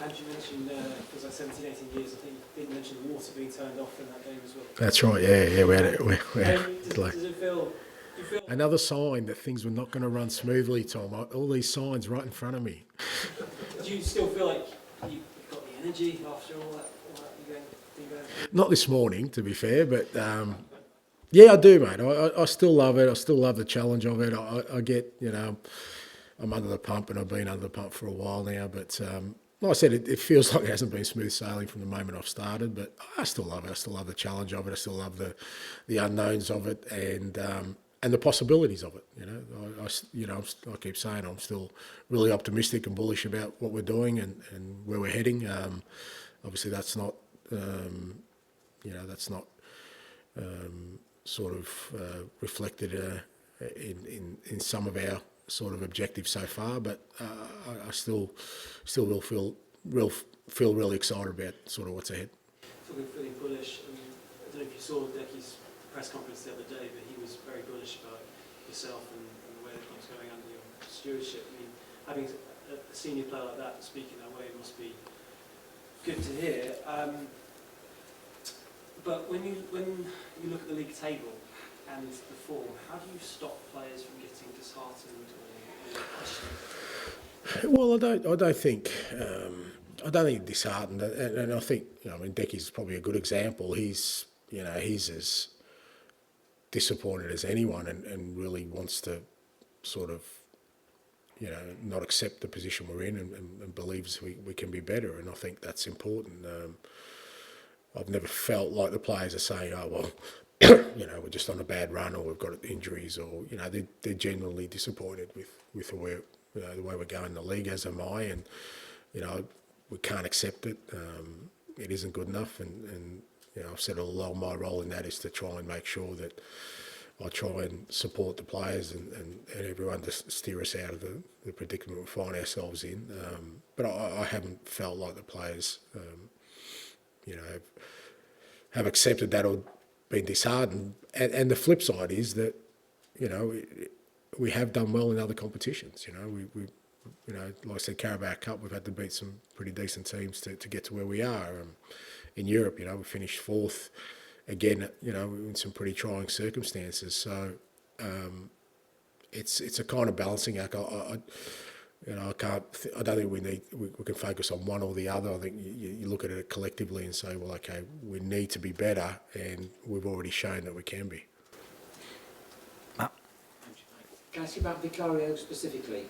And you mentioned, was that 17, 18 years, I think you did mention the water being turned off in that game as well. That's right, yeah, we had it. Does it feel... Another sign that things were not going to run smoothly, Tom. All these signs right in front of me. Do you still feel like you've got the energy after all that you're going through? Not this morning, to be fair, but yeah, I do, mate. I still love it. I still love the challenge of it. I get, I'm under the pump, and I've been under the pump for a while now, but like I said, it feels like it hasn't been smooth sailing from the moment I've started, but I still love it. I still love the challenge of it. I still love the unknowns of it, and the possibilities of it. I keep saying I'm still really optimistic and bullish about what we're doing and where we're heading. Obviously, that's not sort of reflected in some of our sort of objectives so far, but I still will feel really excited about sort of what's ahead. Feeling bullish. I don't know if you saw Decky's press conference the other day, but he was very bullish about yourself and the way that things going under your stewardship. Having a senior player like that speaking that way must be good to hear. But when you look at the league table and the form, how do you stop players from getting disheartened or questioning? Well, I don't think disheartened, and I think Decky's probably a good example. He's as disappointed as anyone, and really wants to sort of not accept the position we're in, and believes we can be better, and I think that's important. I've never felt like the players are saying, "Oh well, we're just on a bad run, or we've got injuries," or they're genuinely disappointed with the way we're going in the league, as am I, and we can't accept it. It isn't good enough, and I've said all along my role in that is to try and make sure that I try and support the players and everyone to steer us out of the predicament we find ourselves in. But I haven't felt like the players, have accepted that or been disheartened. And the flip side is that, we have done well in other competitions. We like I said, Carabao Cup, we've had to beat some pretty decent teams to get to where we are. In Europe, we finished fourth again, in some pretty trying circumstances. So it's a kind of balancing act. I don't think we can focus on one or the other. I think you look at it collectively and say, well, okay, we need to be better, and we've already shown that we can be. Can I ask you about Vicario specifically?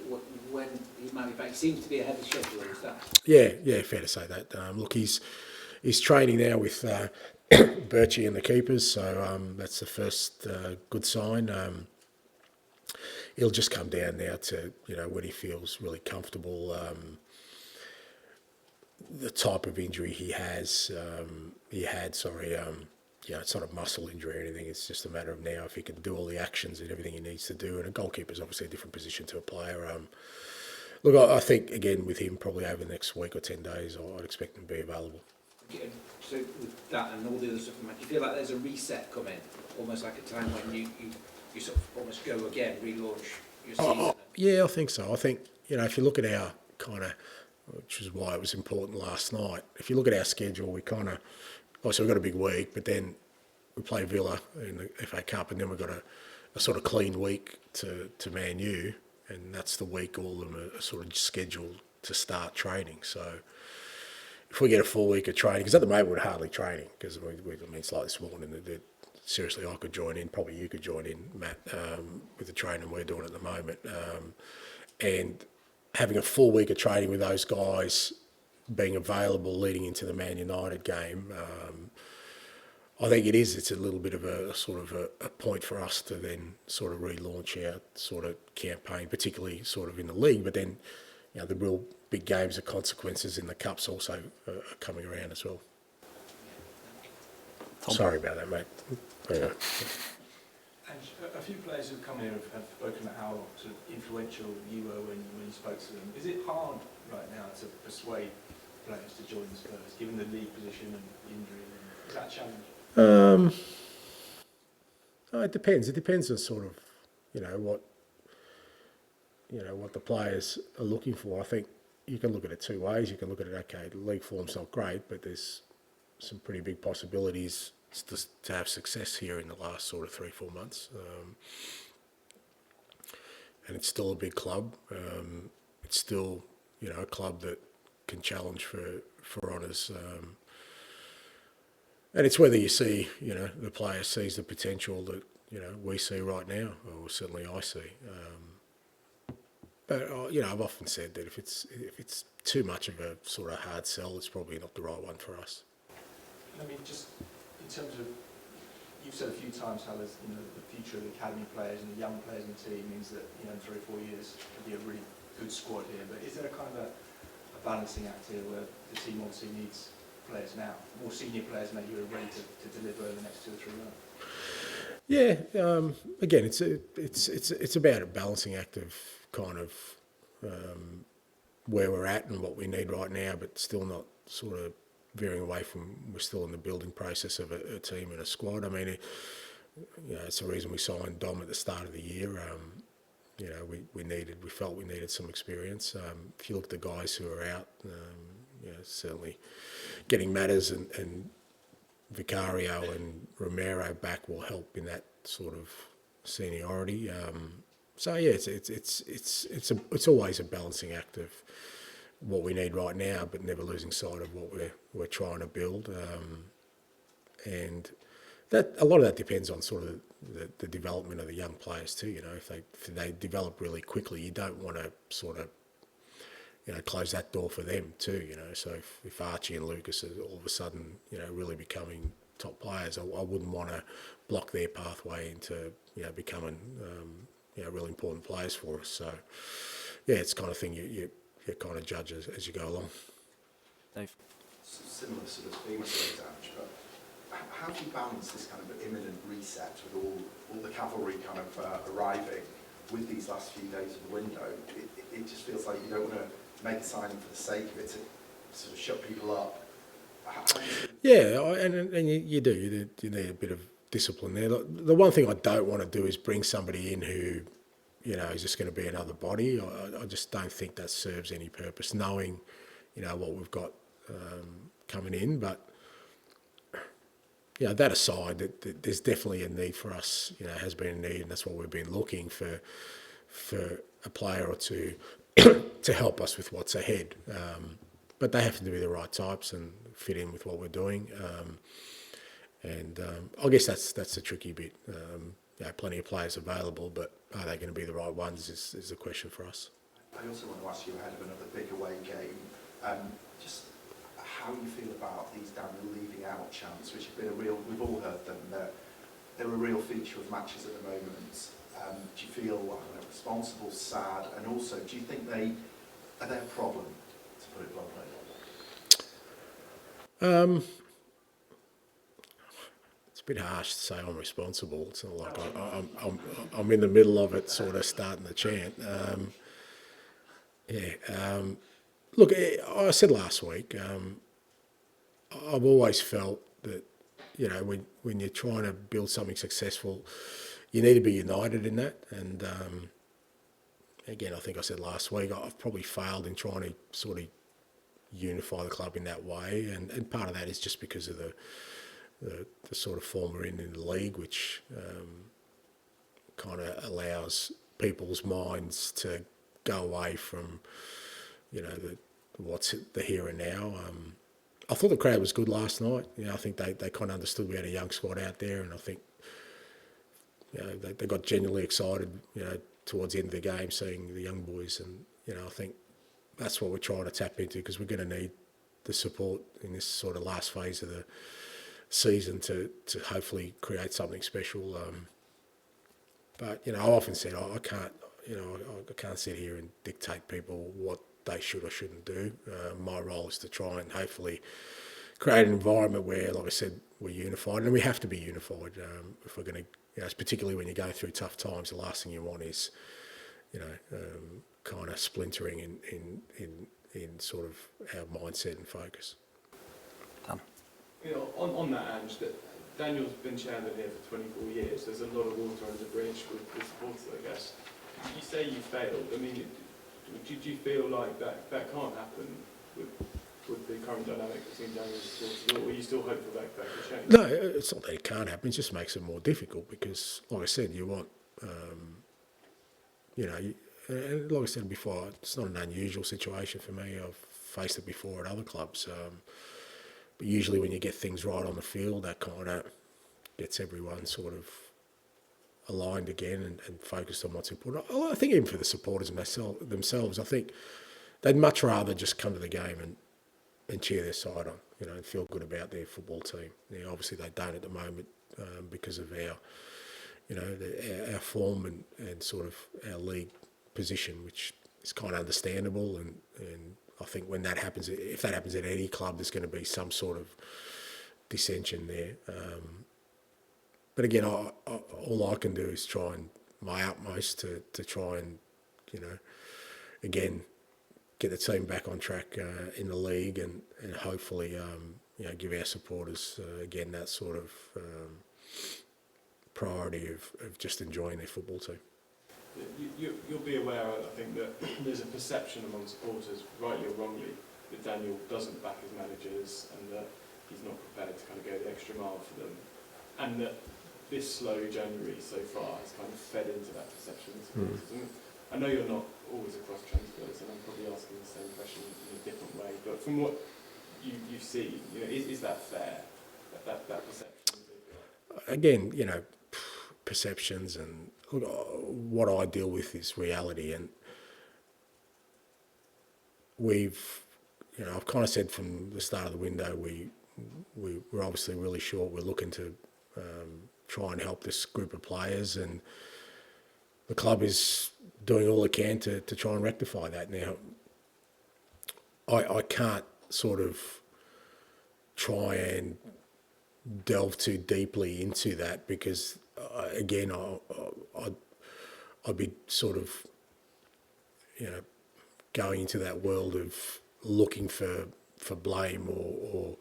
When he might be back? He seems to be ahead of schedule, is that? Yeah, fair to say that. Look, he's training now with Birchie and the keepers, so that's the first good sign. He'll just come down now to when he feels really comfortable. The type of injury he had. It's not a muscle injury or anything. It's just a matter of now if he can do all the actions and everything he needs to do. And a goalkeeper is obviously a different position to a player. Look, I think again with him probably over the next week or 10 days, I'd expect him to be available. So with that and all the other stuff, do you feel like there's a reset coming, almost like a time when you sort of almost go again, relaunch your season? Yeah, I think so. I think if you look at our kind of, which is why it was important last night. If you look at our schedule, we kind of. So we've got a big week, but then we play Villa in the FA Cup, and then we've got a sort of clean week to Man U, and that's the week all of them are sort of scheduled to start training. So if we get a full week of training, because at the moment we're hardly training, because it's like this morning, seriously, I could join in, probably you could join in, Matt, with the training we're doing at the moment. And having a full week of training with those guys being available leading into the Man United game, I think it's a little bit of a sort of a point for us to then sort of relaunch our sort of campaign, particularly sort of in the league, but then the real big games of consequences in the cups also are coming around as well. Sorry about that, mate. Yeah. A few players who've come here have spoken about how sort of influential you were when you spoke to them. Is it hard right now to persuade players to join the Spurs, given the league position and the injury? Is that a challenge? It depends. It depends on sort of, what the players are looking for. I think, you can look at it two ways. You can look at it, okay, the league form's not great, but there's some pretty big possibilities to have success here in the last sort of 3-4 months. And it's still a big club. It's still, you know, a club that can challenge for honours. And it's whether you see, you know, the player sees the potential that, you know, we see right now, or certainly I see. But you know, I've often said that if it's too much of a sort of hard sell, it's probably not the right one for us. I mean, just in terms of, you've said a few times how there's, you know, the future of the academy players and the young players in the team means that, you know, in 3 or 4 years there'll be a really good squad here. But is there a kind of a balancing act here where the team obviously needs players now, more senior players maybe who are ready to deliver over the next 2 or 3 months? Yeah, again, it's about a balancing act of kind of where we're at and what we need right now, but still not sort of veering away from, we're still in the building process of a team and a squad. I mean, you know, it's the reason we signed Dom at the start of the year. You know, we felt we needed some experience. If you look at the guys who are out, you know, certainly getting Matters and Vicario and Romero back will help in that sort of seniority. So yeah, it's always a balancing act of what we need right now, but never losing sight of what we're trying to build. And that a lot of that depends on sort of the development of the young players too. You know, if they develop really quickly, you don't want to sort of, you know, close that door for them too. You know, so if Archie and Lucas are all of a sudden, you know, really becoming top players, I wouldn't want to block their pathway into, you know, becoming you know, really important players for us. So yeah, it's the kind of thing you kind of judge as you go along. Dave? Similar sort of themes, Ange, but how do you balance this kind of imminent reset with all the cavalry kind of arriving with these last few days of the window? It just feels like you don't want to make a signing for the sake of it to sort of shut people up. Yeah, and you do. You need a bit of discipline there. The one thing I don't want to do is bring somebody in who, you know, is just going to be another body. I just don't think that serves any purpose, knowing, you know, what we've got coming in. But, you know, that aside, there's definitely a need for us, you know, has been a need, and that's what we've been looking for a player or two to help us with what's ahead. But they have to be the right types and fit in with what we're doing. And I guess that's the tricky bit. You know, plenty of players available, but are they going to be the right ones is the question for us. I also want to ask you ahead of another big away game, just how you feel about these Daniel leaving out chants, which have been we've all heard them, they're a real feature of matches at the moment. Do you feel, I don't know, responsible, sad, and also do you think are they a problem, to put it bluntly? It's a bit harsh to say I'm responsible. It's not like I'm in the middle of it, sort of starting the chant. Look, I said last week, I've always felt that, you know, when you're trying to build something successful, you need to be united in that. And again, I think I said last week, I've probably failed in trying to sort of unify the club in that way, and part of that is just because of the sort of form we're in the league, which kind of allows people's minds to go away from, you know, what's the here and now. I thought the crowd was good last night. You know, I think they kind of understood we had a young squad out there, and I think, you know, they got genuinely excited, you know, towards the end of the game, seeing the young boys, and, you know, I think that's what we're trying to tap into, because we're going to need the support in this sort of last phase of the season to hopefully create something special. But, you know, I often said I can't sit here and dictate people what they should or shouldn't do. My role is to try and hopefully create an environment where, like I said, we're unified, and we have to be unified if we're going to, you know, particularly when you're going through tough times. The last thing you want is, you know, kind of splintering in sort of our mindset and focus. Done. You know, on that, Ange, that Daniel's been chairman here for 24 years. There's a lot of water under the bridge with the supporters, I guess. You say you failed. I mean, Do you feel like that can't happen with the current dynamic between Daniel's supporters, or are you still hopeful that could change? No, it's not that it can't happen. It just makes it more difficult because, like I said, you want, and like I said before, it's not an unusual situation for me. I've faced it before at other clubs. But usually when you get things right on the field, that kind of gets everyone sort of aligned again and focused on what's important. I think even for the supporters themselves, I think they'd much rather just come to the game and cheer their side on, and feel good about their football team. Obviously they don't at the moment because of our, our form and sort of our league position, which is kind of understandable. And I think when that happens, if that happens at any club, there's going to be some sort of dissension there. But again, all I can do is try and my utmost to try and, again, get the team back on track in the league and hopefully, give our supporters, again, that sort of priority of just enjoying their football team. You'll be aware, I think, that there's a perception among supporters, rightly or wrongly, that Daniel doesn't back his managers and that he's not prepared to kind of go the extra mile for them, and that this slow January so far has kind of fed into that perception of supporters. And I know you're not always across transfers, and I'm probably asking the same question in a different way, but from what you've seen, is that fair, that perception? Again, perceptions and what I deal with is reality, and I've kind of said from the start of the window we're obviously really short. We're looking to try and help this group of players, and the club is doing all it can to try and rectify that. Now, I can't sort of try and delve too deeply into that because, again, I'd be sort of, going into that world of looking for blame or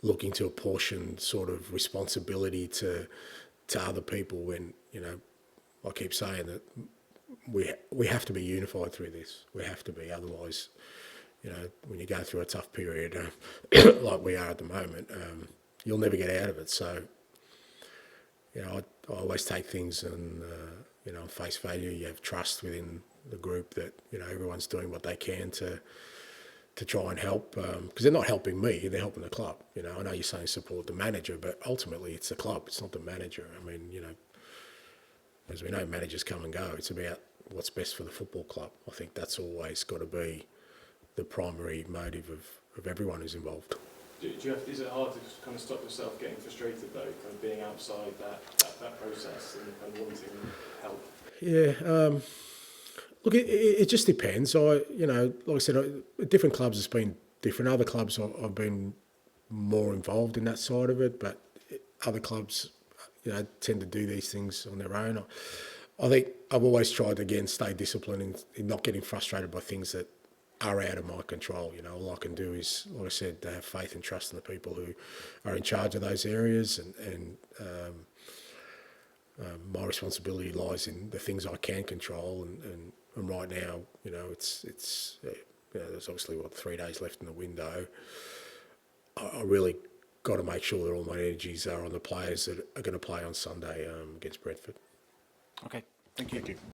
looking to apportion sort of responsibility to other people when, I keep saying that we have to be unified through this. We have to be, otherwise, when you go through a tough period like we are at the moment, you'll never get out of it. So, I always take things on face value. You have trust within the group that, everyone's doing what they can to try and help, because they're not helping me, they're helping the club. I know you're saying support the manager, but ultimately it's the club, it's not the manager. I mean, as we know, managers come and go. It's about what's best for the football club. I think that's always got to be the primary motive of everyone who's involved. Is it hard to kind of stop yourself getting frustrated though, kind of being outside that process and wanting help? Yeah, look, it just depends. Like I said, different clubs has been different. Other clubs I've been more involved in that side of it, but other clubs, tend to do these things on their own. I think I've always tried to, again, stay disciplined in not getting frustrated by things that are out of my control. All I can do is, like I said, to have faith and trust in the people who are in charge of those areas, and my responsibility lies in the things I can control. And right now, it's there's obviously 3 days left in the window. I really got to make sure that all my energies are on the players that are going to play on Sunday against Brentford. Okay, thank you. Thank you.